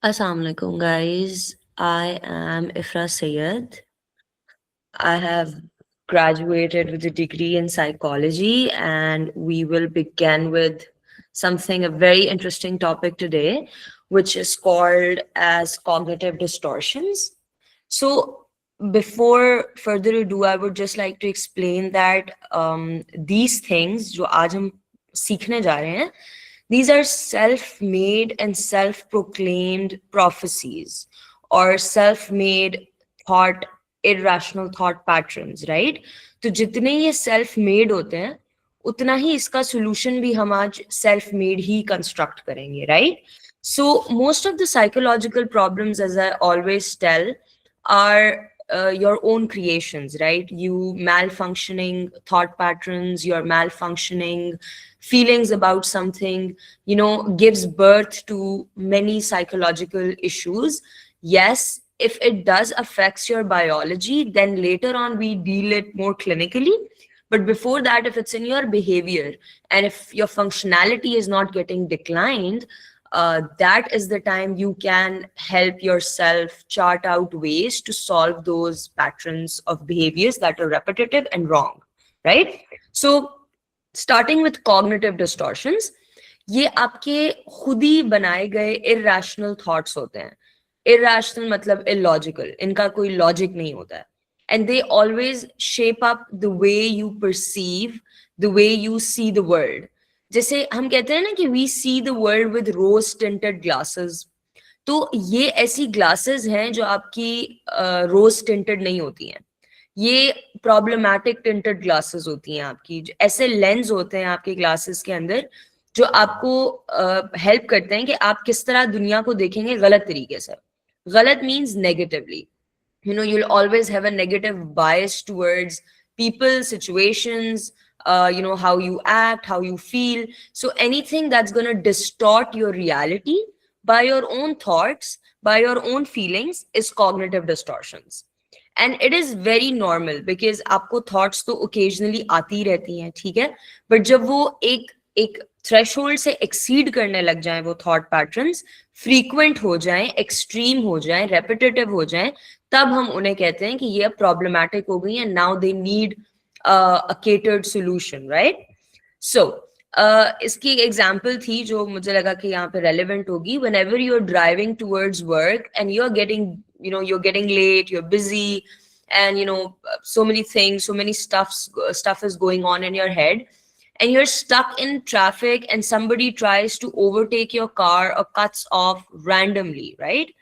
Assalamu alaikum, guys. I am Ifra Sayed. I have graduated with a degree in psychology, and we will begin with something a very interesting topic today, which is called as cognitive distortions. So, before further ado, I would just like to explain that these things, जो आज हम सीखने जा रहे हैं, these are self-made and self-proclaimed prophecies or self-made thought, irrational thought patterns, right? तो जितने ये self-made होते हैं, उतना ही इसका solution भी हम आज self-made ही construct करेंगे, right? So most of the psychological problems, as I always tell, are your own creations, right? You malfunctioning thought patterns, your malfunctioning feelings about something, gives birth to many psychological issues. Yes, if it does affects your biology, then later on we deal it more clinically. But before that, if it's in your behavior and if your functionality is not getting declined, that is the time you can help yourself chart out ways to solve those patterns of behaviors that are repetitive and wrong, right? So, starting with cognitive distortions, ये आपके खुद ही बनाए गए irrational thoughts होते हैं. Irrational मतलब illogical, इनका कोई logic नहीं होता है. And they always shape up the way you perceive, the way you see the world. जैसे हम कहते हैं ना कि we see the world with rose tinted glasses. तो ये ऐसी glasses हैं जो आपकी rose tinted नहीं होती हैं. ये प्रॉब्लमैटिक टिंटेड ग्लासेस होती हैं आपकी. ऐसे लेंस होते हैं आपके ग्लासेस के अंदर जो आपको हेल्प करते हैं कि आप किस तरह दुनिया को देखेंगे गलत तरीके से. गलत means negatively. You'll always have a negative bias towards people, situations, how you act, how you feel. So anything that's going to distort your reality by your own thoughts, by your own feelings, is cognitive distortions. And it is very normal because आपको thoughts तो occasionally आती रहती हैं, ठीक है, but जब वो एक threshold से exceed करने लग जाएं वो thought patterns, frequent हो जाएं, extreme हो जाएं, repetitive हो जाएं, तब हम उन्हें कहते हैं कि ये problematic हो गई हैं, now they need a catered solution, right? So इसकी एक एग्जाम्पल थी जो मुझे लगा कि यहाँ पे रेलिवेंट होगी. whenever you're driving towards work and you're getting late, you're busy, and so many things, so many stuff is going on in your head, and you're stuck in traffic and somebody tries to overtake your car or cuts off randomly, right?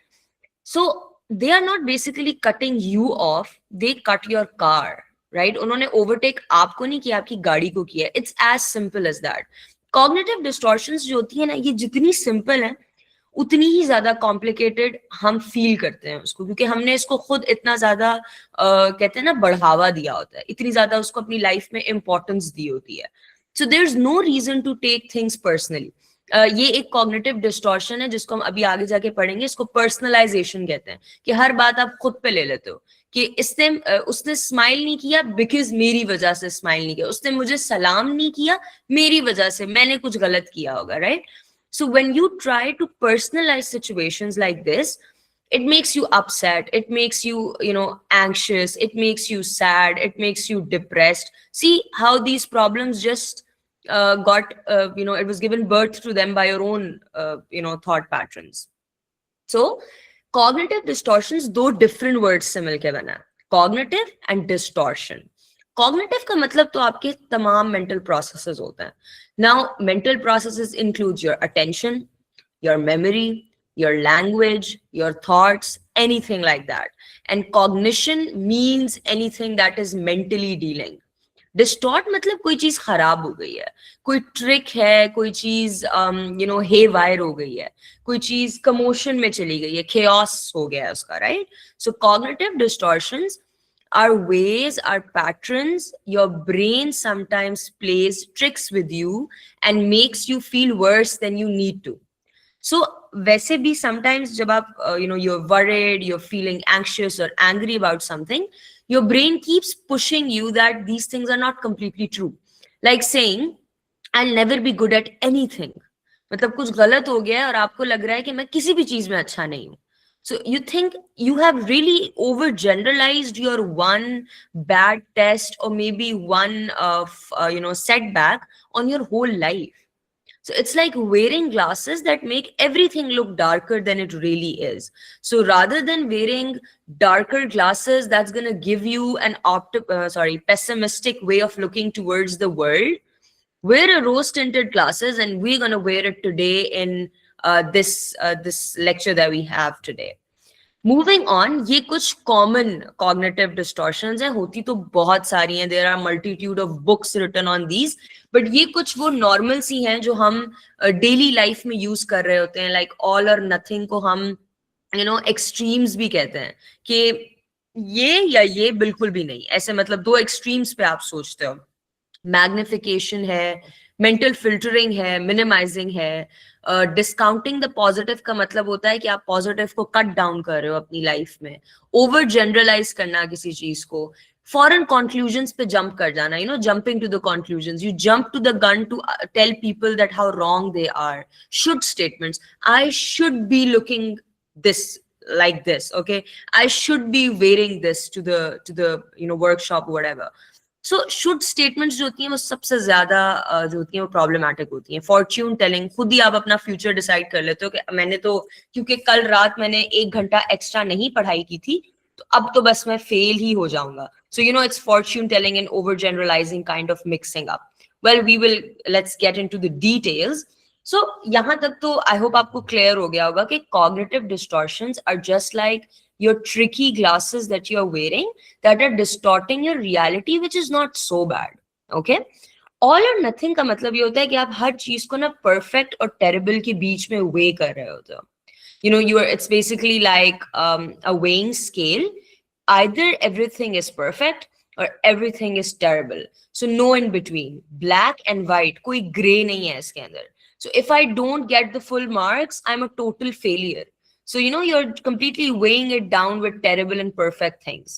So they are not basically cutting you off, they cut your car, right? उन्होंने overtake आपको नहीं किया, आपकी गाड़ी को किया. It's as simple as that. Cognitive distortions जो होती है ना, ये जितनी simple है उतनी ही ज्यादा कॉम्प्लिकेटेड हम फील करते हैं उसको, क्योंकि हमने इसको खुद इतना ज्यादा कहते हैं ना बढ़ावा दिया होता है, इतनी ज्यादा उसको अपनी लाइफ में इंपॉर्टेंस दी होती है. So there is no reason to take things personally. ये एक कॉग्निटिव डिस्टॉर्शन है जिसको हम अभी आगे जाके पढ़ेंगे. इसको पर्सनलाइजेशन कहते हैं, कि हर बात आप खुद पे ले लेते हो कि उसने स्माइल नहीं किया बिकॉज मेरी वजह से स्माइल नहीं किया, उसने मुझे सलाम नहीं किया मेरी वजह से, मैंने कुछ गलत किया होगा, right? So when you try to personalize situations like this, it makes you upset, it makes you, anxious, it makes you sad, it makes you depressed. See how these problems just it was given birth to them by your own, thought patterns. So cognitive distortions, दो different words से मिलके बना, cognitive and distortion. Cognitive का मतलब तो आपके तमाम mental processes होते हैं. Now mental processes includes your attention, your memory, your language, your thoughts, anything like that. And cognition means anything that is mentally dealing. Distort मतलब कोई चीज खराब हो गई है, कोई ट्रिक है, कोई चीज हे वायर हो गई है, कोई चीज कमोशन में चली गई है, chaos हो गया है उसका, right? So cognitive distortions are ways, are patterns your brain sometimes plays tricks with you and makes you feel worse than you need to. So वैसे भी sometimes जब आप you're worried, you're feeling anxious or angry about something, your brain keeps pushing you that these things are not completely true. Like saying, I'll never be good at anything. मतलब कुछ गलत हो गया है और आपको लग रहा है कि मैं किसी भी चीज में अच्छा नहीं हूँ. So you think you have really overgeneralized your one bad test or maybe one setback on your whole life. So it's like wearing glasses that make everything look darker than it really is. So rather than wearing darker glasses that's going to give you an pessimistic way of looking towards the world, wear a rose tinted glasses, and we're going to wear it today in this lecture that we have today. Moving on, ये कुछ common cognitive distortions हैं, होती तो बहुत सारी हैं, there are multitude of books written on these, but ये कुछ वो नॉर्मल सी हैं जो हम डेली लाइफ में यूज कर रहे होते हैं. लाइक ऑल और नथिंग को हम एक्सट्रीम्स भी कहते हैं कि ये या ये बिल्कुल भी नहीं, ऐसे मतलब दो एक्सट्रीम्स पे आप सोचते हो. मैग्निफिकेशन है, मेंटल फिल्टरिंग है, मिनिमाइजिंग है. डिस्काउंटिंग द पॉजिटिव का मतलब होता है कि आप पॉजिटिव को कट डाउन कर रहे हो अपनी लाइफ में. ओवर जनरलाइज करना किसी चीज को, फॉरन कंक्लूजन्स पे जंप कर जाना, jumping to the conclusions, you jump to the gun to tell people that how wrong they are. Should statements, I should be looking this like this, okay, I should be wearing this to the workshop or whatever. So should statements जो होती हैं वो सबसे ज्यादा जो होती हैं वो प्रॉब्लमैटिक होती हैं. फॉर्च्यून टेलिंग, खुद ही आप अपना फ्यूचर डिसाइड कर लेते हो कि मैंने तो, क्योंकि कल रात मैंने 1 घंटा एक्स्ट्रा नहीं पढ़ाई की थी, तो अब तो बस मैं फेल ही हो जाऊंगा. So it's fortune telling and over generalising kind of mixing up. Well, we will let's get into the details. So यहाँ तक तो आई होप आपको क्लियर हो गया होगा कि cognitive distortions are just like your tricky glasses that you're wearing that are distorting your reality, which is not so bad. Okay, all or nothing का मतलब ये होता है कि आप हर चीज को ना perfect और terrible के बीच में weigh कर रहे होते हो. It's basically like a weighing scale. Either everything is perfect or everything is terrible. So no in between, black and white, कोई gray नहीं है इसके अंदर. So if I don't get the full marks, I'm a total failure. So you're completely weighing it down with terrible and perfect things.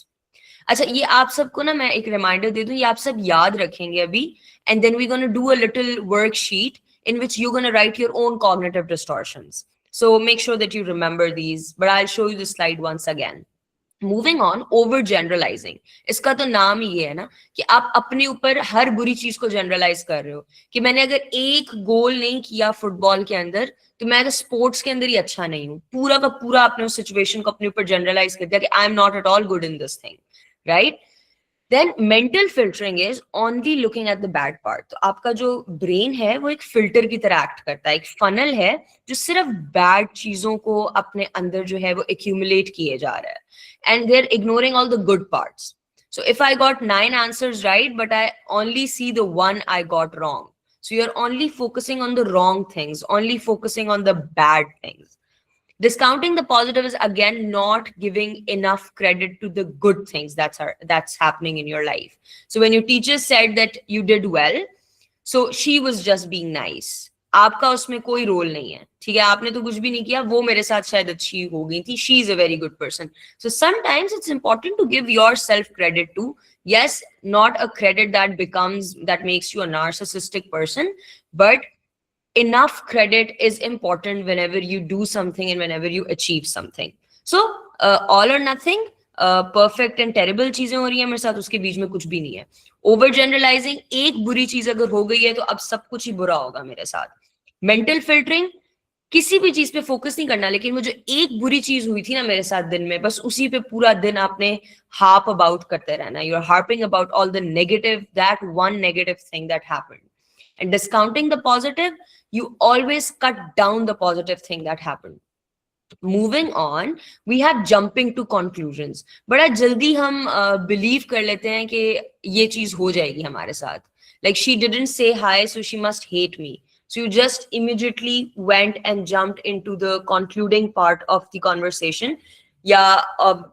अच्छा, ये आप सबको ना मैं एक रिमाइंडर दे दूं, ये आप सब याद रखेंगे अभी, and then we're going to do a little worksheet in which you're going to write your own cognitive distortions. So make sure that you remember these, but I'll show you the slide once again. Moving on, over generalizing, इसका तो नाम ही ये है ना कि आप अपने ऊपर हर बुरी चीज को जनरलाइज कर रहे हो कि मैंने अगर एक गोल नहीं किया फुटबॉल के अंदर तो मैं तो स्पोर्ट्स के अंदर ही अच्छा नहीं हूँ. पूरा का पूरा आपने उस सिचुएशन को अपने ऊपर जनरलाइज कर दिया कि I am not at all good in this thing, right? Then mental filtering is only looking at the bad part. तो आपका जो ब्रेन है वो एक फिल्टर की तरह एक्ट करता है, एक फनल है जो सिर्फ बैड चीजों को अपने अंदर जो है वो एक्यूमुलेट किए जा रहा है, and they're ignoring all the good parts. So if I got 9 answers right, but I only see the one I got wrong. So you're only focusing on the wrong things, only focusing on the bad things. Discounting the positive is again not giving enough credit to the good things that's happening in your life. So when your teacher said that you did well, so she was just being nice. आपका उसमें कोई role नहीं है, ठीक है, आपने तो कुछ भी नहीं किया, वो मेरे साथ शायद अच्छी हो गई थी, she is a very good person. So sometimes it's important to give yourself credit too, yes, not a credit that makes you a narcissistic person, but enough credit is important whenever you do something and whenever you achieve something. So all or nothing, perfect and terrible चीजें हो रही है मेरे साथ, उसके बीच में कुछ भी नहीं है. ओवर जनरलाइजिंग, एक बुरी चीज अगर हो गई है तो अब सब कुछ ही बुरा होगा मेरे साथ. मेंटल फिल्टरिंग, किसी भी चीज पे फोकस नहीं करना, लेकिन वो जो एक बुरी चीज हुई थी ना मेरे साथ दिन में, बस उसी पे पूरा दिन आपने हार्प अबाउट करते रहना. You are harping about all the negative, that one negative thing that happened. And discounting the positive, you always cut down the positive thing that happened. Moving on, we have jumping to conclusions. बड़ा जल्दी हम believe कर लेते हैं कि ये चीज हो जाएगी हमारे साथ. Like she didn't say hi, so she must hate me. So you just immediately went and jumped into the concluding part of the conversation. Yeah,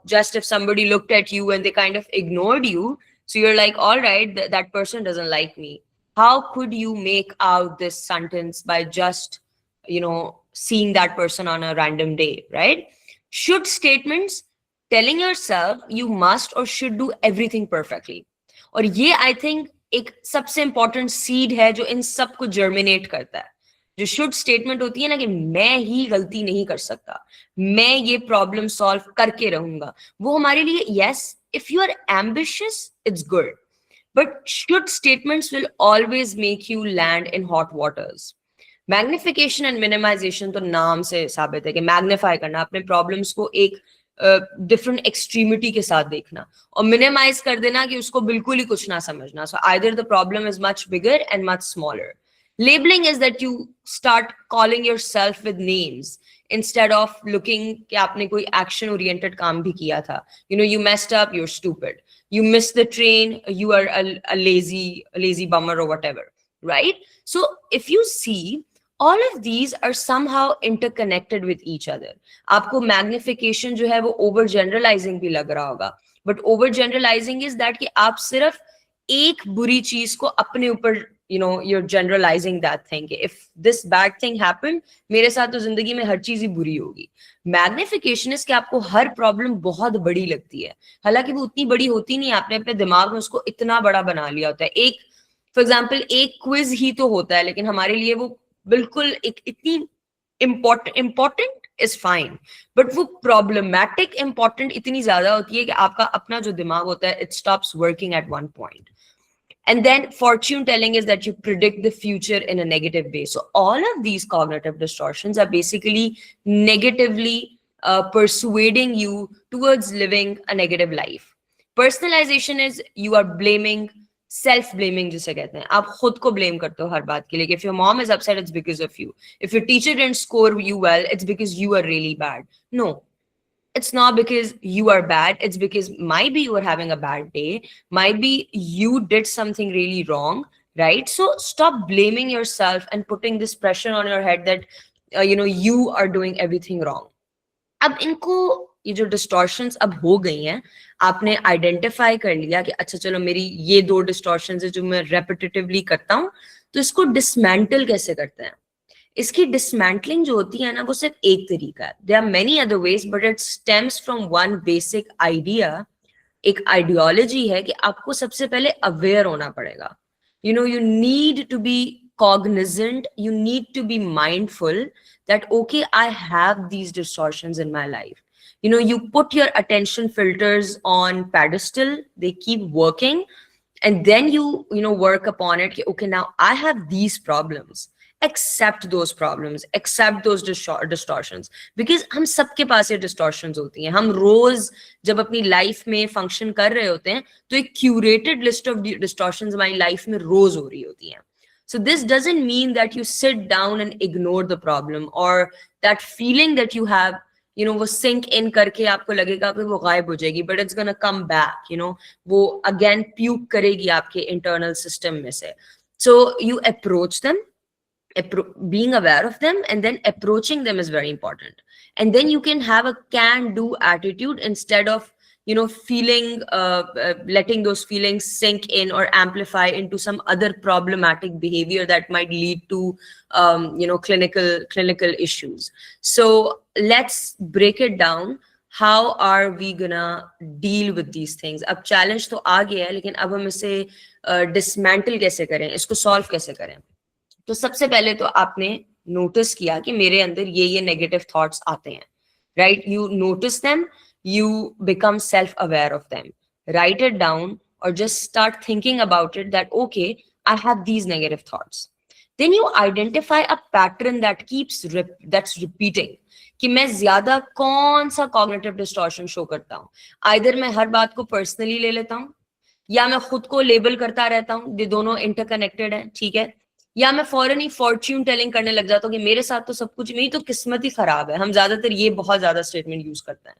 just if somebody looked at you and they kind of ignored you, so you're like, all right, that person doesn't like me. How could you make out this sentence by just, seeing that person on a random day, right? Should statements, telling yourself you must or should do everything perfectly. और ये I think एक सबसे important seed है जो इन सब को germinate करता है. जो शुड स्टेटमेंट होती है ना कि मैं ही गलती नहीं कर सकता, मैं ये प्रॉब्लम सॉल्व करके रहूंगा, वो हमारे लिए yes, if you are ambitious it's good, but should statements will always make you land in hot waters. Magnification and minimization तो नाम से साबित है कि मैग्नीफाई करना, अपने प्रॉब्लम्स को एक डिफरेंट एक्सट्रीमिटी के साथ देखना, और मिनिमाइज कर देना कि उसको बिल्कुल ही कुछ ना समझना. So either the problem is much bigger and much smaller. Labeling is that you start calling yourself with names instead of looking कि आपने कोई action oriented काम भी किया था. You know, you messed up, you're stupid. You missed the train, you are a lazy bummer or whatever, right? So if you see, all of these are somehow interconnected with each other. आपको magnification जो है वो over generalizing भी लग रहा होगा, but over generalizing is that कि आप सिर्फ एक बुरी चीज को अपने ऊपर, you know, you're generalizing that thing. If this bad thing happened, मेरे साथ तो जिंदगी में हर चीज ही बुरी होगी. मैग्निफिकेशन इज कि आपको हर प्रॉब्लम बहुत बड़ी लगती है, हालांकि वो उतनी बड़ी होती नहीं, आपने अपने दिमाग में उसको इतना बड़ा बना लिया होता है. एक फॉर एग्जाम्पल एक क्विज ही तो होता है, लेकिन हमारे लिए वो बिल्कुल एक इतनी इम्पोर्टेंट इज फाइन, बट वो प्रॉब्लमैटिक इंपॉर्टेंट इतनी ज्यादा होती है कि आपका अपना जो दिमाग होता है it stops working at one point. And then fortune telling is that you predict the future in a negative way. So all of these cognitive distortions are basically negatively persuading you towards living a negative life. Personalization is you are blaming, self-blaming जिसे कहते हैं, आप खुद को blame करते हो हर बात के लिए. If your mom is upset, it's because of you. If your teacher didn't score you well, it's because you are really bad. No, it's not because you are bad, it's because maybe you are having a bad day, maybe you did something really wrong, right? So stop blaming yourself and putting this pressure on your head that you know, you are doing everything wrong. अब इनको ये जो distortions अब हो गई हैं, आपने identify कर लिया कि अच्छा चलो मेरी ये दो डिस्टॉर्शंस है जो मैं रेपिटेटिवली करता हूँ, तो इसको डिसमेंटल कैसे करते हैं. इसकी डिसमेंटलिंग जो होती है ना, वो सिर्फ एक तरीका है. There are many other ways, but it stems from one basic idea. एक आइडियोलॉजी है कि आपको सबसे पहले अवेयर होना पड़ेगा. You know, you need to be cognizant, you need to be mindful that okay, I have these distortions in my life. You know, you put your attention filters on pedestal, they keep working, and then you know, work upon it. Okay, now I have these problems, accept those problems, accept those distortions, because हम सबके पास ये distortions होती हैं. हम रोज जब अपनी life में function कर रहे होते हैं तो एक curated list of distortions हमारी लाइफ में रोज हो रही होती हैं. So this doesn't mean that you sit down and ignore the problem, or that feeling that you have, you know, वो sink in करके आपको लगेगा कि वो गायब हो जाएगी, but it's gonna come back, you know, वो again puke करेगी आपके internal system में से. So you approach them, being aware of them, and then approaching them is very important. And then you can have a can do attitude instead of, you know, feeling letting those feelings sink in or amplify into some other problematic behavior that might lead to you know, clinical issues. So let's break it down. How are we gonna deal with these things? अब challenge तो आ गया है, लेकिन अब हम इसे dismantle कैसे करें, इसको solve कैसे करें. तो सबसे पहले तो आपने नोटिस किया कि मेरे अंदर ये नेगेटिव थॉट्स आते हैं, right? You notice them, you become self-aware of them, write it down, or just start thinking about it that okay, I have these negative thoughts. Then you identify a pattern that keeps that's repeating कि मैं ज्यादा कौन सा cognitive distortion show करता हूँ. either मैं हर बात को personally ले लेता हूँ, या मैं खुद को लेबल करता रहता हूँ, ये दोनों इंटरकनेक्टेड है, ठीक है, या मैं फॉरन ही फॉर्च्यून टेलिंग करने लग जाता हूँ कि मेरे साथ तो सब कुछ, मेरी तो किस्मत ही खराब है. हम ज्यादातर ये बहुत ज्यादा स्टेटमेंट यूज करते हैं,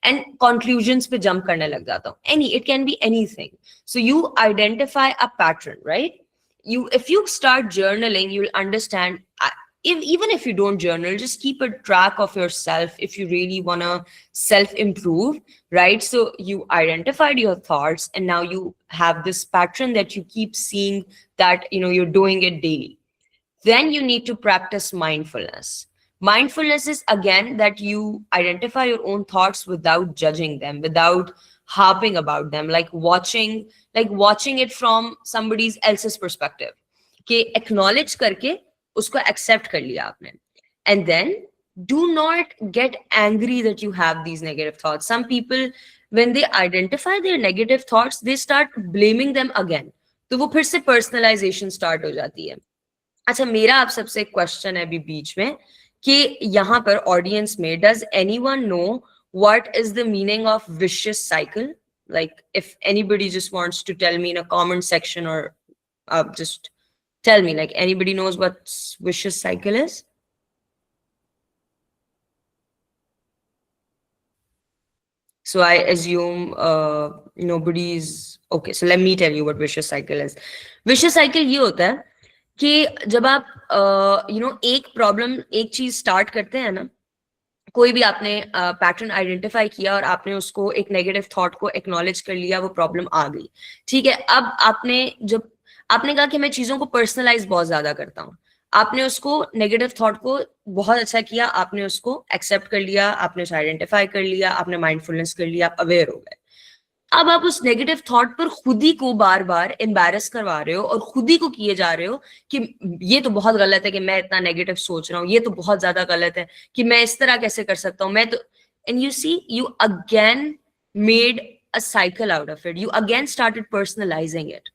एंड कंक्लूजन्स पे जंप करने लग जाता हूँ. It can be anything. So you identify a pattern, right? If you start journaling, you'll understand. Even if you don't journal, just keep a track of yourself if you really want to self-improve, right? So you identified your thoughts, and now you have this pattern that you keep seeing, that, you know, you're doing it daily. Then you need to practice mindfulness. Mindfulness is again that you identify your own thoughts without judging them, without harping about them, like watching it from somebody else's perspective. Okay, acknowledge करके उसको accept कर लिया आपने, and then do not get angry that you have these negative thoughts. Some people, when they identify their negative thoughts, they start blaming them again. तो वो फिर से personalisation start हो जाती है. अच्छा, मेरा आप सबसे क्वेश्चन है अभी बीच में कि यहाँ पर ऑडियंस में does anyone know what is the meaning of vicious cycle? Like if anybody just wants to tell me in a comment section, or just tell me, like anybody knows what vicious cycle is? So I assume nobody's okay. So let me tell you what vicious cycle is. Vicious cycle ये होता है कि जब आप एक problem, एक चीज start करते हैं ना, कोई भी आपने पैटर्न आइडेंटिफाई किया और आपने उसको एक नेगेटिव थॉट को एक्नॉलेज कर लिया, वो प्रॉब्लम आ गई, ठीक है. अब जब आपने कहा कि मैं चीजों को पर्सनलाइज बहुत ज्यादा करता हूँ, आपने उसको नेगेटिव थॉट को बहुत अच्छा किया, आपने उसको एक्सेप्ट कर लिया, आपने उसे आइडेंटिफाई कर लिया, आपने माइंडफुलनेस कर लिया, आप अवेयर हो गए. अब आप उस नेगेटिव थॉट पर खुद ही को बार बार एम्बैरस करवा रहे हो और खुद ही को किए जा रहे हो कि ये तो बहुत गलत है कि मैं इतना नेगेटिव सोच रहा हूँ, ये तो बहुत ज्यादा गलत है कि मैं इस तरह कैसे कर सकता हूँ, मैं तो. And you see, you again made a cycle out of it, you again started personalizing it.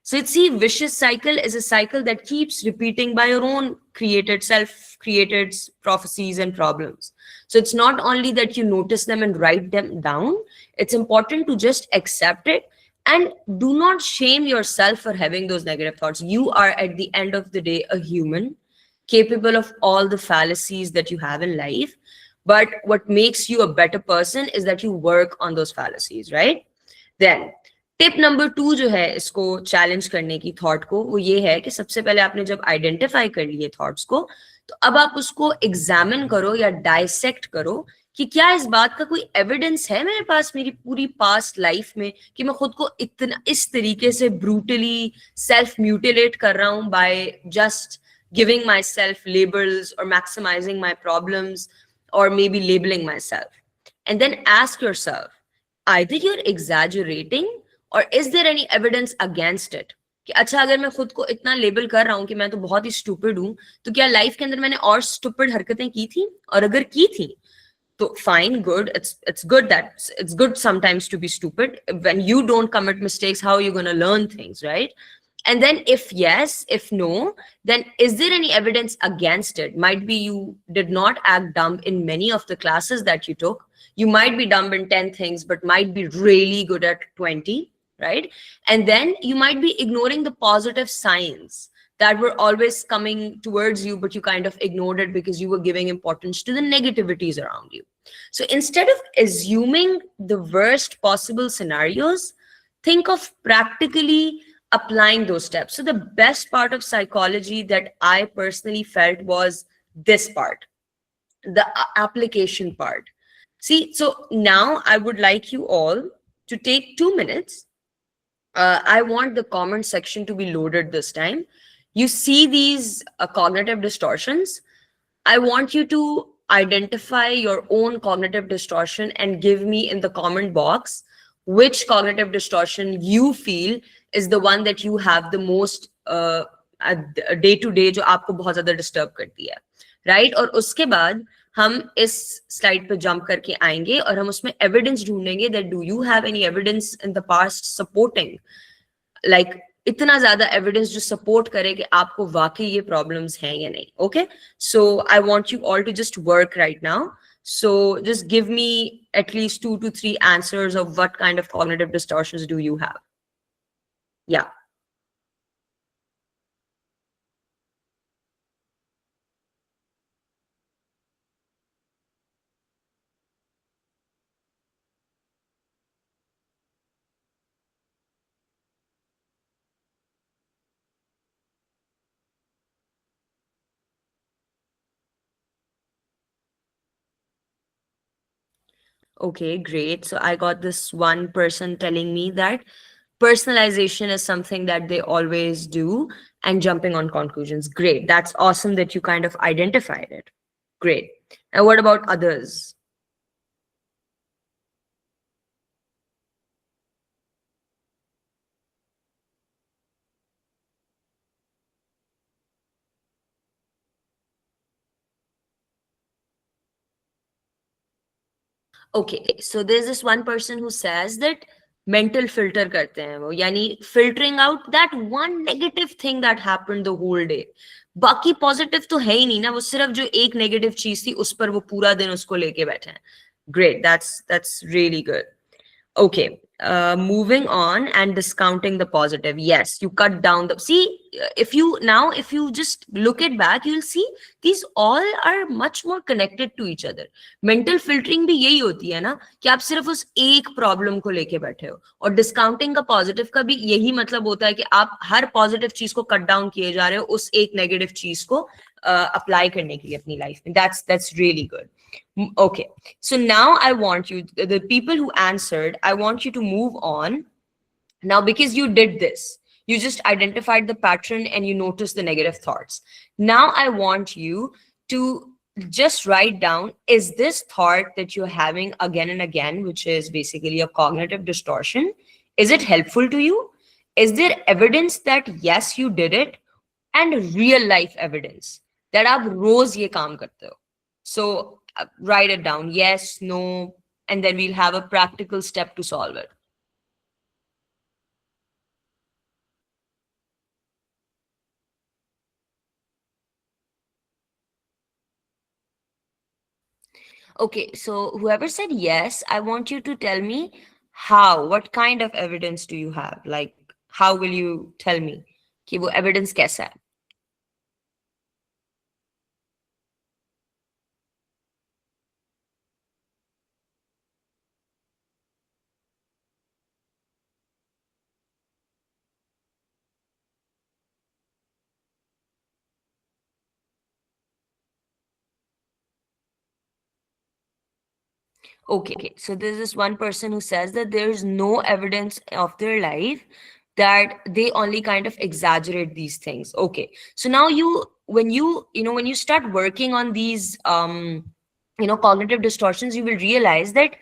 So it's see, vicious cycle is a cycle that keeps repeating by your own created, self-created prophecies and problems. So it's not only that you notice them and write them down, it's important to just accept it and do not shame yourself for having those negative thoughts. You are at the end of the day a human, capable of all the fallacies that you have in life. But what makes you a better person is that you work on those fallacies, right? Then tip number 2 जो है इसको challenge करने की thought को, वो ये है कि सबसे पहले आपने जब आइडेंटिफाई कर लिए थॉट्स को, तो अब आप उसको एग्जामिन करो या डाइसेक्ट करो कि क्या इस बात का कोई एविडेंस है मेरे पास मेरी पूरी पास्ट लाइफ में कि मैं खुद को इतना इस तरीके से ब्रूटली सेल्फ म्यूटिलेट कर रहा हूं by just giving myself labels और मैक्सिमाइजिंग माई प्रॉब्लम्स और maybe labelling myself. And then ask yourself, either you're exaggerating or is there any evidence against it? कि अच्छा, अगर मैं खुद को इतना लेबल कर रहा हूं कि मैं तो बहुत ही स्टूपिड हूं, तो क्या लाइफ के अंदर मैंने और स्टूपिड हरकतें की थी? और अगर की थी तो fine, good, it's good that it's good sometimes to be stupid. When you don't commit mistakes, how are you going to learn things, right? And then if yes, if no, then is there any evidence against it? Might be you did not act dumb in many of the classes that you took. You might be dumb in 10 things, but might be really good at 20, right? And then you might be ignoring the positive signs that were always coming towards you, but you kind of ignored it because you were giving importance to the negativities around you. So instead of assuming the worst possible scenarios, think of practically applying those steps. So the best part of psychology that I personally felt was this part, the application part. See, so now I would like you all to take 2 minutes. I want the comment section to be loaded this time. You see these cognitive distortions. I want you to identify your own cognitive distortion and give me in the comment box which cognitive distortion you feel is the one that you have the most day to day, जो आपको बहुत ज्यादा disturb करती है, right? और उसके बाद हम इस स्लाइड पे जंप करके आएंगे और हम उसमें एविडेंस ढूंढेंगे that do you have any evidence in the past supporting, like इतना ज्यादा एविडेंस जो सपोर्ट करे कि आपको वाकई ये प्रॉब्लम्स हैं या नहीं. Okay, so I want you all to just work right now. So just give me at least 2 to 3 answers of what kind of cognitive distortions do you have. Yeah. Okay, great. So I got this one person telling me that personalization is something that they always do and jumping on conclusions. Great. That's awesome that you kind of identified it. Great. And what about others? Okay, so there's this one person who says that mental filter करते हैं वो, यानी filtering out that one negative thing that happened the whole day. बाकी positive तो है ही नहीं ना, वो सिर्फ जो एक नेगेटिव चीज थी उस पर वो पूरा दिन उसको लेके बैठे हैं. Great, that's really good. Okay, moving on and discounting the positive. Yes, you cut down the. See, if you just look it back, you'll see these all are much more connected to each other. Mental filtering भी यही होती है ना कि आप सिर्फ उस एक प्रॉब्लम को लेके बैठे हो, और डिस्काउंटिंग का पॉजिटिव का भी यही मतलब होता है कि आप हर पॉजिटिव चीज को कट डाउन किए जा रहे हो उस एक नेगेटिव चीज को अप्लाई करने के लिए अपनी लाइफ में. That's really good. Okay, so now I want you, the people who answered, I want you to move on now, because you did this. You just identified the pattern and you noticed the negative thoughts. Now I want you to just write down, is this thought that you're having again and again, which is basically a cognitive distortion, is it helpful to you? Is there evidence that yes, you did it, and real life evidence that आप रोज ये काम करते हो? So write it down, yes, no, and then we'll have a practical step to solve it. Okay, so whoever said yes, I want you to tell me what kind of evidence do you have? Like, how will you tell me कि वो evidence कैसा है? Okay, so there's this one person who says that there's no evidence of their life, that they only kind of exaggerate these things. Okay, so now when you start working on these cognitive distortions, you will realize that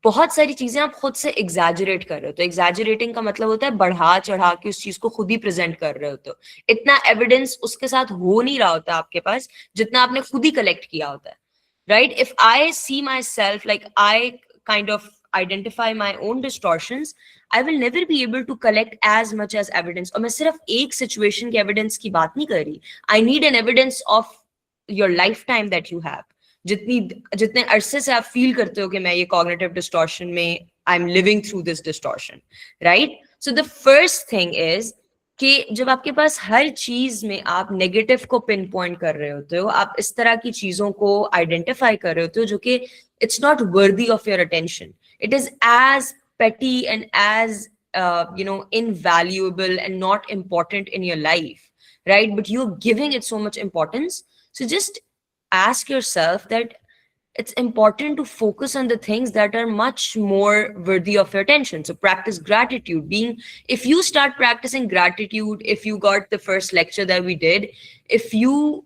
बहुत सारी चीजें आप खुद से exaggerate कर रहे हो. तो एग्जैजरेटिंग का मतलब होता है बढ़ा चढ़ा के उस चीज को खुद ही प्रेजेंट कर रहे हो. तो इतना एविडेंस उसके साथ हो नहीं रहा होता आपके पास जितना आपने खुद ही कलेक्ट किया होता है. Right? If I see myself, like I kind of identify my own distortions, I will never be able to collect as much as evidence. और मैं सिर्फ एक situation के evidence की बात नहीं कर रही. I need an evidence of your lifetime that you have. जितने अरसे से आप फील करते हो कि मैं ये cognitive distortion में I'm living through this distortion, right? So the first thing is कि जब आपके पास हर चीज में आप नेगेटिव को पिन पॉइंट कर रहे होते हो, आप इस तरह की चीजों को आइडेंटिफाई कर रहे होते हो जो कि it's not worthy of your attention, it is as petty and as invaluable and not important in your life, right? But you're giving it so much importance. So just ask yourself that it's important to focus on the things that are much more worthy of your attention. So practice gratitude. If you start practicing gratitude, if you got the first lecture that we did, if you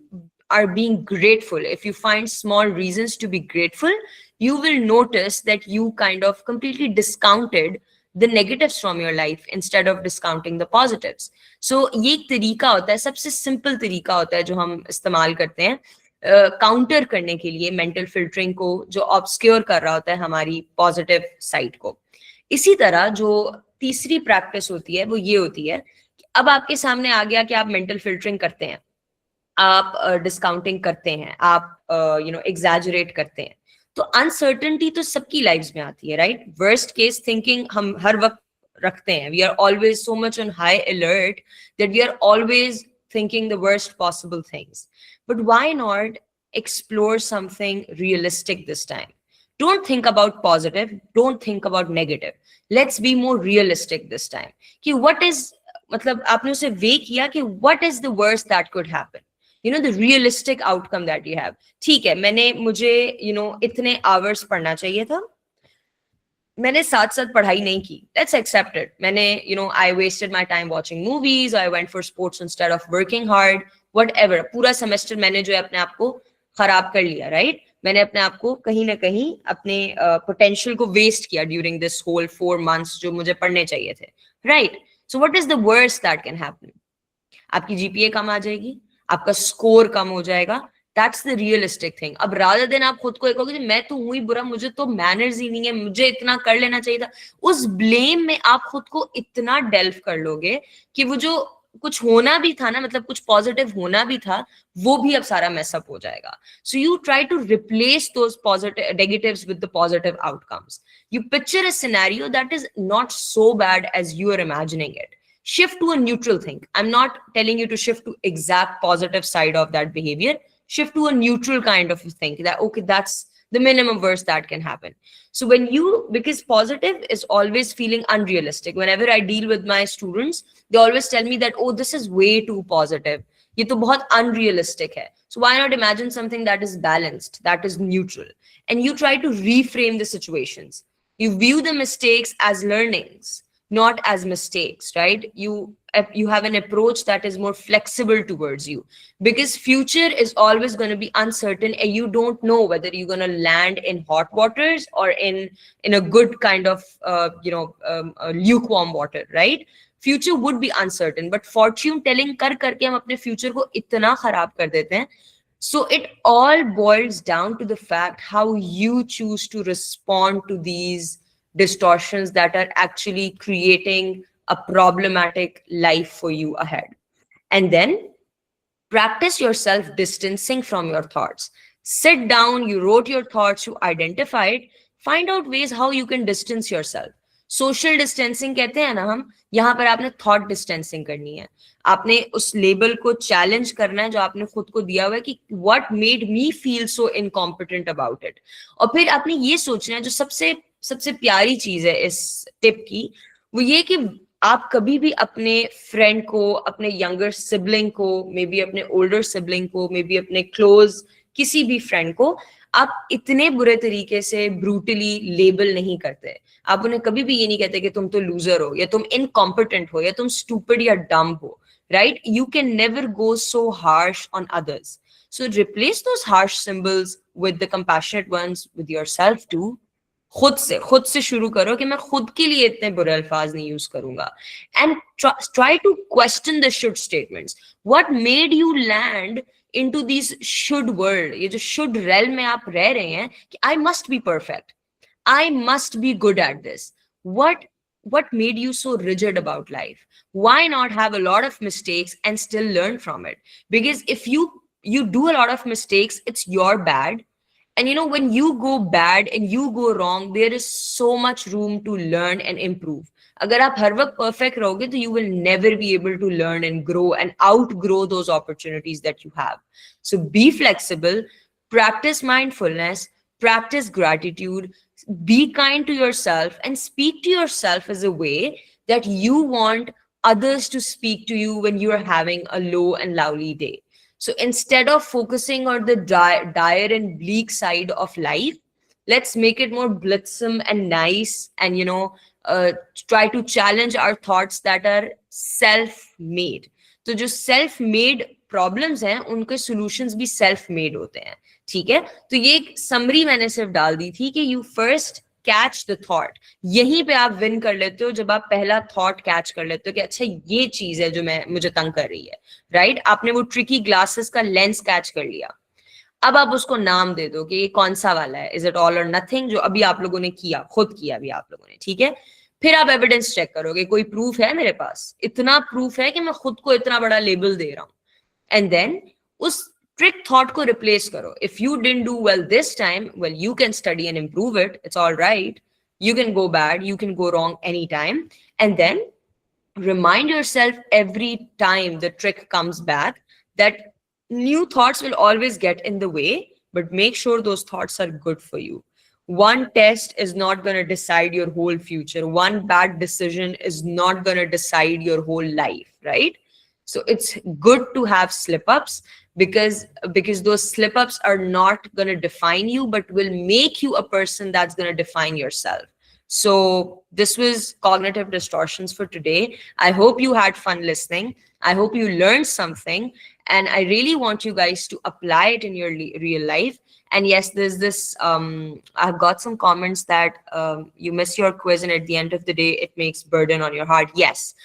are being grateful, if you find small reasons to be grateful, you will notice that you kind of completely discounted the negatives from your life instead of discounting the positives. So ये एक तरीका होता है, सबसे simple तरीका होता है जो हम इस्तेमाल करते हैं काउंटर करने के लिए मेंटल फिल्टरिंग को, जो ऑब्सक्योर कर रहा होता है हमारी पॉजिटिव साइड को. इसी तरह जो तीसरी प्रैक्टिस होती है वो ये होती है कि अब आपके सामने आ गया कि आप मेंटल फिल्टरिंग करते हैं, आप डिस्काउंटिंग करते हैं, आप एग्जैजरेट करते हैं, तो अनसर्टेनिटी तो सबकी लाइफ में आती है, राइट? वर्स्ट केस थिंकिंग हम हर वक्त रखते हैं. We are always so much on high alert that we are always thinking the worst possible things. But why not explore something realistic this time? Don't think about positive, don't think about negative. Let's be more realistic this time. कि what is, मतलब आपने उसे वे किया कि what is the worst that could happen? The realistic outcome that you have. ठीक है, मुझे इतने hours पढ़ना चाहिए था, मैंने साथ साथ पढ़ाई नहीं की. Let's accept it. I wasted my time watching movies, or I went for sports instead of working hard, whatever. पूरा सेमेस्टर मैंने जो है अपने आप को खराब कर लिया, right? मैंने अपने आप को कहीं ना कहीं अपने पोटेंशियल को वेस्ट किया ड्यूरिंग दिस होल 4 months जो मुझे पढ़ने चाहिए थे, right? So what is the worst that can happen? आपकी जीपीए कम आ जाएगी, आपका स्कोर कम हो जाएगा, That's the realistic thing. अब rather than आप खुद को एक कहोगे मैं तो हूँ ही बुरा, मुझे तो manners ही नहीं है, मुझे इतना कर लेना चाहिए था, उस blame में आप खुद को इतना delve कर लोगे कि वो जो कुछ होना भी था ना, मतलब कुछ पॉजिटिव होना भी था, वो भी अब सारा मेसअप हो जाएगा. So you try to replace those positive negatives with the positive outcomes. You picture a scenario that is not so bad as you are imagining it. Shift to a neutral thing. I'm not telling you to shift to exact positive side of that behavior. Shift to a neutral kind of thing that, okay, that's the minimum worst that can happen. So when you, because positive is always feeling unrealistic. Whenever I deal with my students, they always tell me that, oh, this is way too positive. ये तो बहुत unrealistic है. So why not imagine something that is balanced, that is neutral? And you try to reframe the situations. You view the mistakes as learnings, not as mistakes, right? You have an approach that is more flexible towards you, because future is always going to be uncertain, and you don't know whether you're going to land in hot waters or in a good kind of lukewarm water, right? Future would be uncertain, but fortune telling कर करके हम अपने future को इतना खराब कर देते हैं. So it all boils down to the fact how you choose to respond to these distortions that are actually creating a problematic life for you ahead. And then practice yourself distancing from your thoughts. Sit down, you wrote your thoughts, you identified, find out ways how you can distance yourself. Social distancing कहते हैं ना हम, यहाँ पर आपने thought distancing करनी है. आपने उस लेबल को चैलेंज करना है जो आपने खुद को दिया हुआ है कि what made me feel so incompetent about it. और फिर आपने ये सोचना है, जो सबसे सबसे प्यारी चीज है इस टिप की, वो ये कि आप कभी भी अपने फ्रेंड को, अपने यंगर सिबलिंग को, मे बी अपने ओल्डर सिबलिंग को, मे बी अपने क्लोज किसी भी फ्रेंड को आप इतने बुरे तरीके से ब्रूटली लेबल नहीं करते. आप उन्हें कभी भी ये नहीं कहते कि तुम तो लूजर हो, या तुम इनकॉम्पिटेंट हो, या तुम स्टूपिड या डम हो, right? You can never go so harsh on others. So replace those harsh symbols with the compassionate ones with yourself too. खुद से शुरू करो कि मैं खुद के लिए इतने बुरे अल्फाज नहीं यूज करूंगा. And try to question the should statements. What made you land into this should world? ये जो शुड रेल में आप रह रहे हैं कि I must be perfect, I must be good at this. what made you so rigid about life? Why not have a lot of mistakes and still learn from it? Because if you do a lot of mistakes, it's your bad. And you know, when you go bad and you go wrong, there is so much room to learn and improve. अगर आप हर वक्त perfect रहोगे तो you will never be able to learn and grow and outgrow those opportunities that you have. So be flexible, practice mindfulness, practice gratitude, be kind to yourself, and speak to yourself as a way that you want others to speak to you when you are having a low and lovely day. So instead of focusing on the dire and bleak side of life, let's make it more blitzsome and nice, and try to challenge our thoughts that are self-made. तो जो self-made problems हैं, उनके solutions भी self-made होते हैं. ठीक है? तो ये एक समरी मैंने सिर्फ डाल दी थी कि you first catch the thought. यहीं पे आप विन कर लेते हो जब आप पहला थॉट कैच कर लेते हो कि अच्छा ये चीज है जो मुझे तंग कर रही है, राइट? आपने वो ट्रिकी ग्लासेस का लेंस कैच कर लिया. अब आप उसको नाम दे दो कि ये कौन सा वाला है, इज इट ऑल और नथिंग, जो अभी आप लोगों ने किया, खुद किया अभी आप लोगों ने. ठीक है? फिर आप एविडेंस चेक करोगे, कोई प्रूफ है मेरे पास? इतना प्रूफ है कि मैं खुद को इतना बड़ा लेबल दे रहा हूं. एंड देन उस trick thought को replace करो. If you didn't do well this time, well, you can study and improve it. It's all right. You can go bad, you can go wrong anytime. And then remind yourself every time the trick comes back that new thoughts will always get in the way, but make sure those thoughts are good for you. One test is not going to decide your whole future. One bad decision is not going to decide your whole life, right? So it's good to have slip-ups, because those slip-ups are not going to define you, but will make you a person that's going to define yourself. So this was Cognitive Distortions for today. I hope you had fun listening. I hope you learned something. and I really want you guys to apply it in your real life. And yes, there's this I've got some comments that you miss your quiz and at the end of the day it makes burden on your heart. Yes,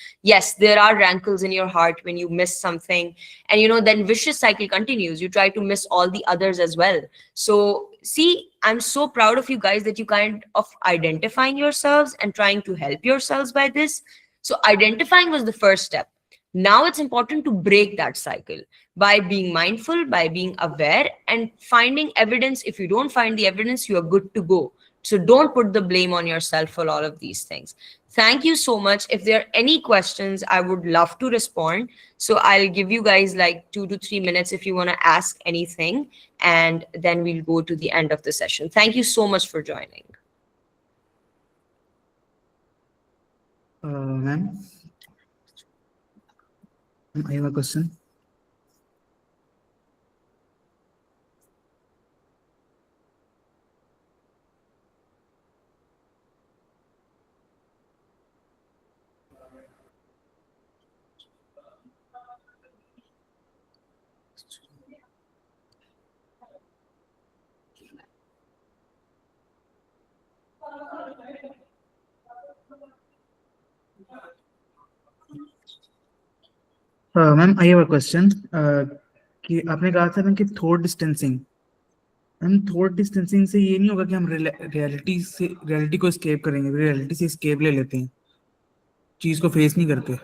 there are rankles in your heart when you miss something, and then vicious cycle continues. You try to miss all the others as well. So see, I'm so proud of you guys that you kind of identifying yourselves and trying to help yourselves by this. So identifying was the first step. Now it's important to break that cycle by being mindful, by being aware, and finding evidence. If you don't find the evidence, you are good to go. So don't put the blame on yourself for all of these things. Thank you so much. If there are any questions, I would love to respond. So I'll give you guys like 2 to 3 minutes if you want to ask anything, and then we'll go to the end of the session. Thank you so much for joining. Ma'am, I have a question. Ma'am I have a question कि आपने कहा था ना कि thought distancing, ma'am thought distancing से ये नहीं होगा कि हम रियलिटी को एस्केप करेंगे, रियलिटी से एस्केप ले लेते हैं, चीज को फेस नहीं करते?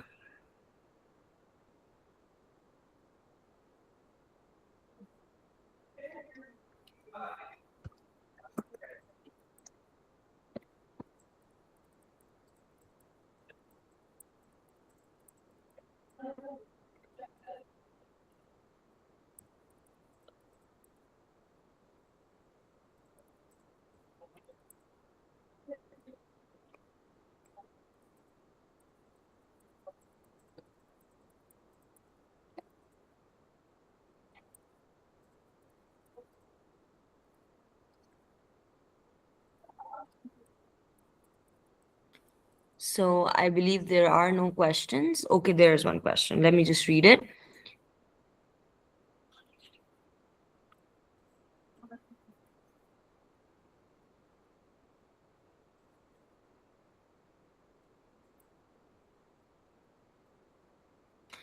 So I believe there are no questions. Okay, there's one question. Let me just read it.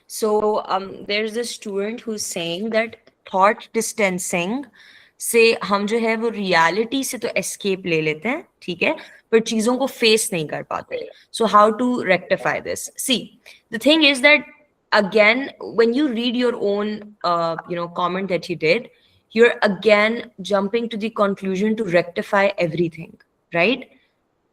So there's a student who's saying that thought distancing से हम जो है वो रियलिटी से तो एस्केप ले लेते हैं, ठीक है, पर चीजों को फेस नहीं कर पाते. So how to rectify this? See, the thing is that again, when you read your own comment that you did, you're again jumping to the conclusion to rectify everything, right?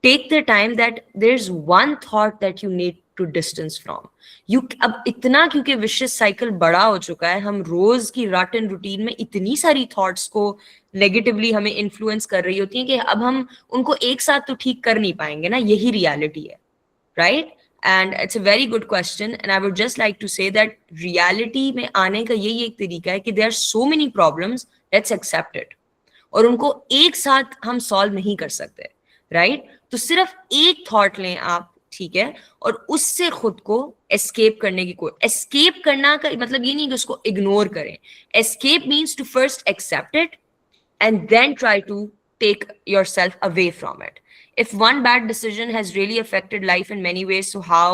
Take the time that there's one thought that you need to distance from. You अब इतना क्योंकि vicious cycle बड़ा हो चुका है, हम रोज की रट एंड रूटीन में इतनी सारी थॉट्स को नेगेटिवली हमें इन्फ्लुएंस कर रही होती हैं कि अब हम उनको एक साथ तो ठीक कर नहीं पाएंगे ना. यही रियलिटी है, right? And it's a very good question, and I would just like to say that reality में आने का यही एक तरीका है कि there are so many problems, let's accept it. और उनको एक साथ हम सॉल्व नहीं कर सकते, राइट? तो सिर्फ एक थॉट लें आप, ठीक है, और उससे खुद को एस्केप करने की कोई, एस्केप करना का मतलब ये नहीं कि उसको इग्नोर करें. Escape means to first accept it and then try to take yourself away from it. If one bad decision has really affected life in many ways, so how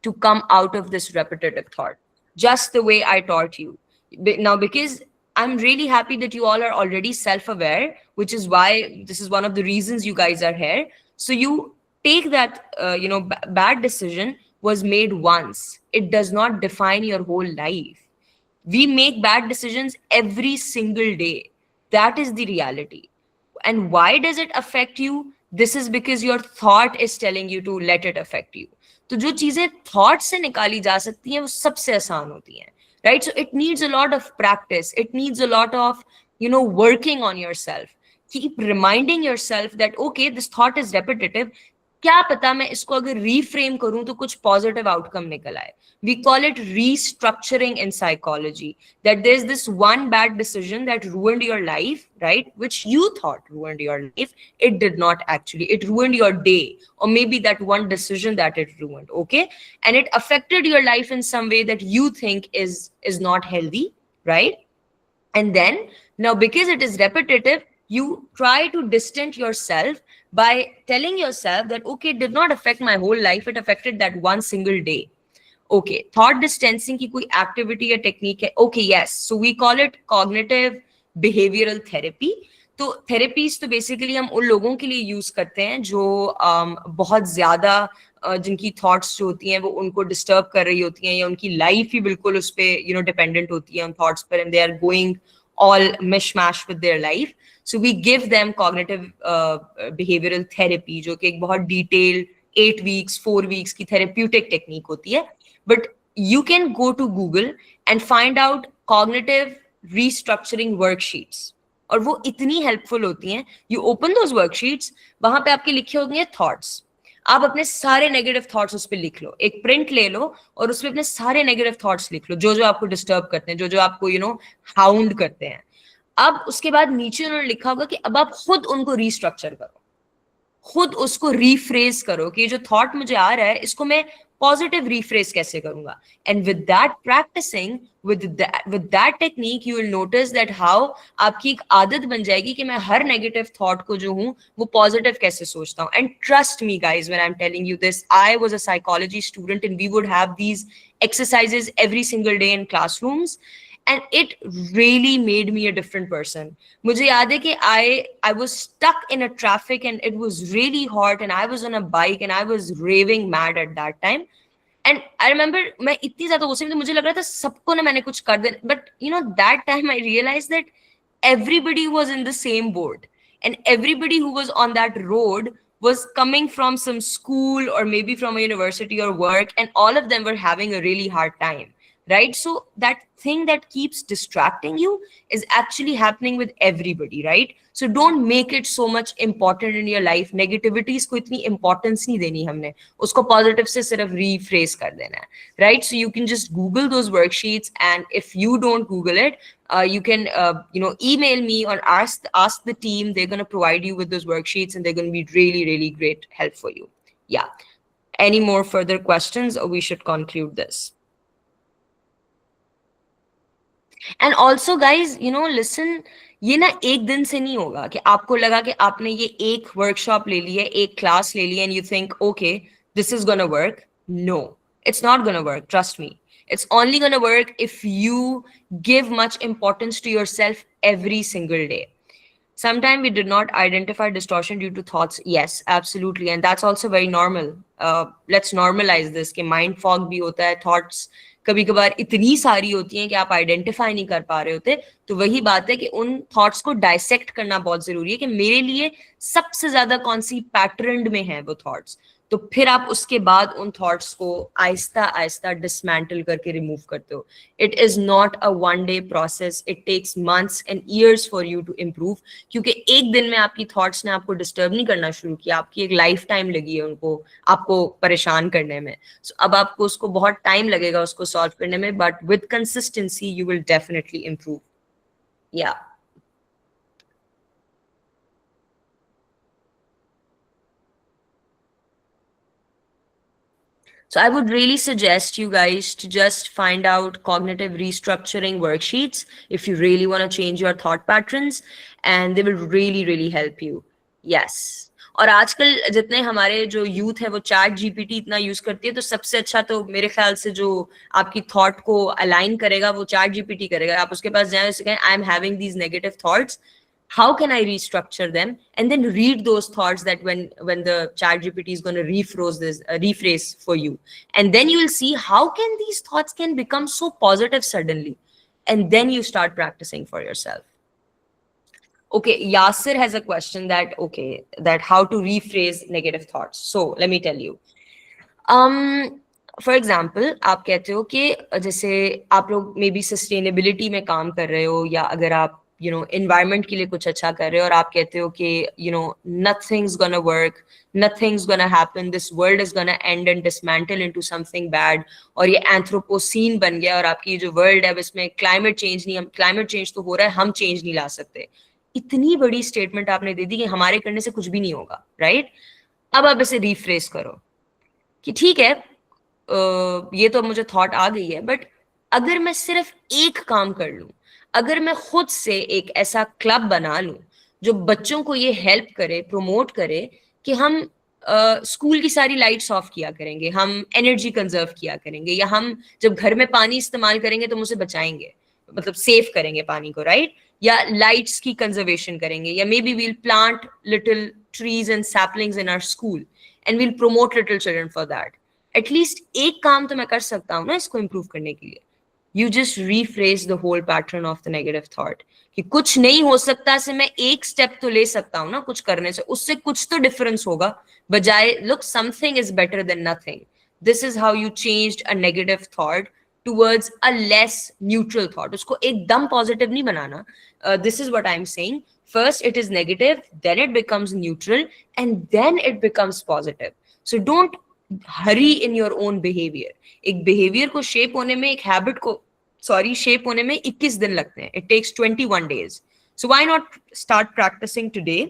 to come out of this repetitive thought? Just the way I taught you. Now, because I'm really happy that you all are already self-aware, which is why this is one of the reasons you guys are here. So you take that, bad decision was made once. It does not define your whole life. We make bad decisions every single day. That is the reality. And why does it affect you? This is because your thought is telling you to let it affect you. तो जो चीजें thought से निकाली जा सकती हैं वो सबसे आसान होती हैं, right? So it needs a lot of practice, it needs a lot of working on yourself. Keep reminding yourself that okay, this thought is repetitive. क्या पता मैं इसको अगर रीफ्रेम करूं तो कुछ पॉजिटिव आउटकम निकल आए. We call it restructuring in psychology. That there's this one bad decision that ruined your life, right? Which you thought ruined your life. It did not actually. It ruined your day. Or maybe that one decision that it ruined. Okay. And it affected your life in some way that you think is not healthy, right? And then now, because it is repetitive, you try to distance yourself by telling yourself that, okay, it did not affect my whole life, it affected that one single day. Okay, thought distancing की कोई activity या technique है? Okay, yes. So we call it cognitive behavioral therapy. तो therapies तो basically हम उन लोगों के लिए use करते हैं जो बहुत ज्यादा जिनकी thoughts जो होती हैं वो उनको disturb कर रही होती हैं या उनकी life ही बिल्कुल उस पे dependent होती है उन thoughts पर, and they are going all mishmash with their life. So we give them cognitive behavioral therapy जो कि एक बहुत detailed 8 weeks 4 weeks की therapeutic technique होती है. But you can go to Google and find out cognitive restructuring worksheets. और वो इतनी हेल्पफुल होती हैं. You open those worksheets, वहां पे आपके लिखे होंगे थॉट्स. आप अपने सारे नेगेटिव थॉट्स उस पर लिख लो, एक प्रिंट ले लो और उस पर अपने सारे नेगेटिव थॉट्स लिख लो, जो जो आपको डिस्टर्ब करते हैं, जो जो आपको हाउंड करते हैं. अब उसके बाद नीचे उन्होंने लिखा होगा कि अब आप खुद उनको रीस्ट्रक्चर करो, खुद उसको रीफ्रेज करो कि जो थॉट मुझे आ रहा है इसको मैं पॉजिटिव रीफ्रेज कैसे करूंगा. And with that practising, with that technique, you will notice that how आपकी एक आदत बन जाएगी कि मैं हर नेगेटिव थॉट को जो हूं वो पॉजिटिव कैसे सोचता हूं. And trust me guys, when I am telling you this, I was a psychology student and we would have these exercises every single day in classrooms, and it really made me a different person. मुझे याद है कि I was stuck in a traffic and it was really hot and I was on a bike and I was raving mad at that time. And I remember मैं इतनी ज्यादा गुस्से में थी, मुझे लग रहा था सबको ना मैंने कुछ कर दे. But that time I realized that everybody was in the same boat and everybody who was on that road was coming from some school or maybe from a university or work, and all of them were having a really hard time, right? So that thing that keeps distracting you is actually happening with everybody, right? So don't make it so much important in your life. Negativities को इतनी importance नहीं देनी हमने, उसको positive से सिर्फ rephrase कर देना है, right? So you can just Google those worksheets, and if you don't Google it, you can email me or ask the team. They're going to provide you with those worksheets and they're going to be really, really great help for you. Yeah. Any more further questions, or we should conclude this? And also guys, listen, ये ना एक दिन से नहीं होगा कि आपको लगा कि आपने ये एक वर्कशॉप ले ली है, एक क्लास ले ली है, and you think, okay, this is gonna work. No, it's not gonna work. Trust me. It's only gonna work if you give much importance to yourself every single day. Sometimes we did not identify distortion due to thoughts. Yes, absolutely. And that's also very normal. Let's normalize this कि mind fog भी होता है, thoughts कभी कभार इतनी सारी होती हैं कि आप आइडेंटिफाई नहीं कर पा रहे होते. तो वही बात है कि उन थॉट्स को डायसेक्ट करना बहुत जरूरी है कि मेरे लिए सबसे ज्यादा कौन सी पैटर्न में है वो थॉट्स. तो फिर आप उसके बाद उन थॉट्स को आहिस्ता आहिस्ता डिसमेंटल करके रिमूव करते हो. It is not a one day process. It takes months and years for you to improve, क्योंकि एक दिन में आपकी थॉट्स ने आपको डिस्टर्ब नहीं करना शुरू किया, आपकी एक लाइफ टाइम लगी है उनको आपको परेशान करने में. So, अब आपको उसको बहुत टाइम लगेगा उसको सॉल्व करने में, but with consistency you will definitely improve. या So I would really suggest you guys to just find out cognitive restructuring worksheets if you really want to change your thought patterns, and they will really, really help you. Yes. और आजकल जितने हमारे जो youth है वो chat GPT इतना use करती है, तो सबसे अच्छा तो मेरे ख्याल से जो आपकी थॉट को अलाइन करेगा वो चैट जीपीटी करेगा. आप उसके पास जाएं, उससे कहें I am having these negative thoughts, how can I restructure them, and then read those thoughts that when the chat gpt is going to rephrase for you, and then you will see how can these thoughts can become so positive suddenly, and then you start practicing for yourself. Okay, Yasir has a question that how to rephrase negative thoughts. So let me tell you. For example आप कहते हो कि जैसे आप लोग may be sustainability में काम कर रहे हो, या अगर आप environment के लिए कुछ अच्छा कर रहे हो और आप कहते हो कि nothing's gonna work, nothing's gonna happen, this world is gonna end and dismantle into something bad, और ये एंथ्रोपोसीन बन गया और आपकी जो वर्ल्ड है इसमें क्लाइमेट चेंज नहीं, हम क्लाइमेट चेंज तो हो रहा है, हम चेंज नहीं ला सकते, इतनी बड़ी स्टेटमेंट आपने दे दी कि हमारे करने से कुछ भी नहीं होगा, राइट? अब आप इसे रिफ्रेस करो कि ठीक है, ये तो मुझे थॉट आ गई है, बट अगर मैं सिर्फ एक काम कर लूं, अगर मैं खुद से एक ऐसा क्लब बना लूं जो बच्चों को ये हेल्प करे, प्रमोट करे कि हम स्कूल की सारी लाइट्स ऑफ किया करेंगे, हम एनर्जी कंजर्व किया करेंगे, या हम जब घर में पानी इस्तेमाल करेंगे तो उसे बचाएंगे, मतलब सेव करेंगे पानी को, राइट? या लाइट्स की कंजर्वेशन करेंगे, या maybe we'll plant little trees and saplings in our school and we'll promote little children for that. At least एक काम तो मैं कर सकता हूँ ना इसको इम्प्रूव करने के लिए। You just rephrase the whole pattern of the negative thought कि कुछ नहीं हो सकता से मैं एक स्टेप तो ले सकता हूँ ना कुछ करने से, उससे कुछ तो डिफरेंस होगा, बजाय look something is better than nothing. This is how you changed a negative thought towards a less neutral thought. उसको एकदम पॉजिटिव नहीं बनाना। This is what I am saying, first it is negative, then it becomes neutral, and then it becomes positive. So don't hurry in your own behavior. एक behavior को shape होने में, एक habit को shape होने में 21 दिन लगते हैं. It takes 21 days. So why not start practicing today?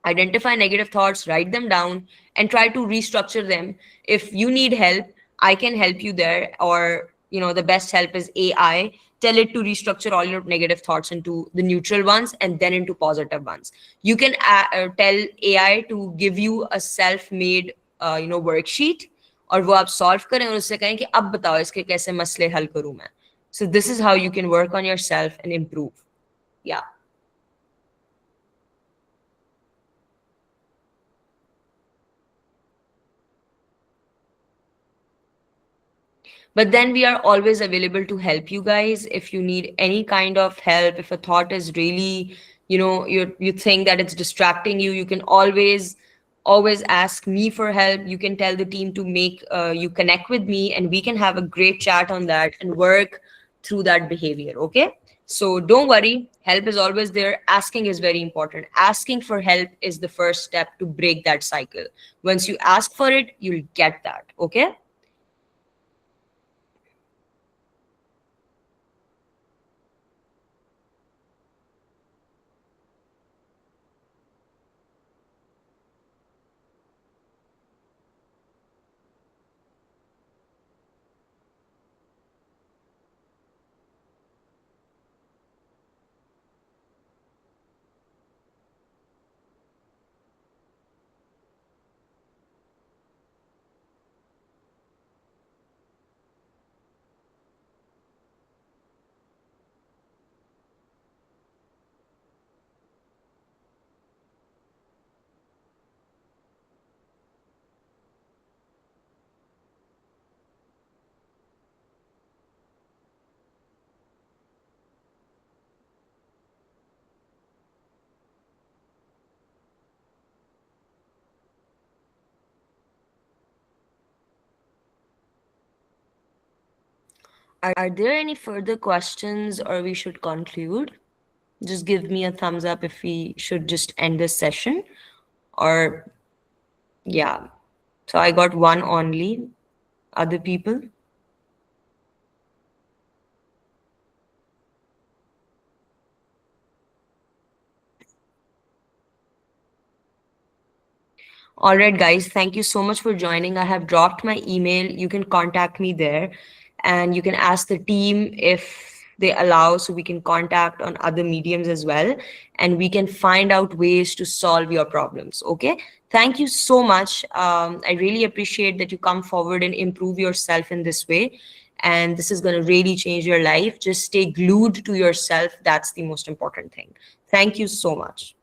Identify negative thoughts, write them down, and try to restructure them. If you need help, I can help you there. Or, the best help is AI. Tell it to restructure all your negative thoughts into the neutral ones and then into positive ones. You can tell AI to give you a self-made, worksheet, और वो आप solve करें और उससे कहें कि अब बताओ इसके कैसे मसले हल करूं मैं. So this is how you can work on yourself and improve. Yeah. But then we are always available to help you guys if you need any kind of help. If a thought is really, you think that it's distracting you, you can always ask me for help. You can tell the team to make you connect with me, and we can have a great chat on that and work through that behavior. Okay, so don't worry, help is always there. Asking is very important. Asking for help is the first step to break that cycle. Once you ask for it, you'll get that. Okay. Are there any further questions, or we should conclude? Just give me a thumbs up if we should just end this session. Or, yeah. So I got one only. Other people? All right, guys, thank you so much for joining. I have dropped my email. You can contact me there, and you can ask the team if they allow, so we can contact on other mediums as well, and we can find out ways to solve your problems. Okay, thank you so much. I really appreciate that you come forward and improve yourself in this way, and this is going to really change your life. Just stay glued to yourself. That's the most important thing. Thank you so much.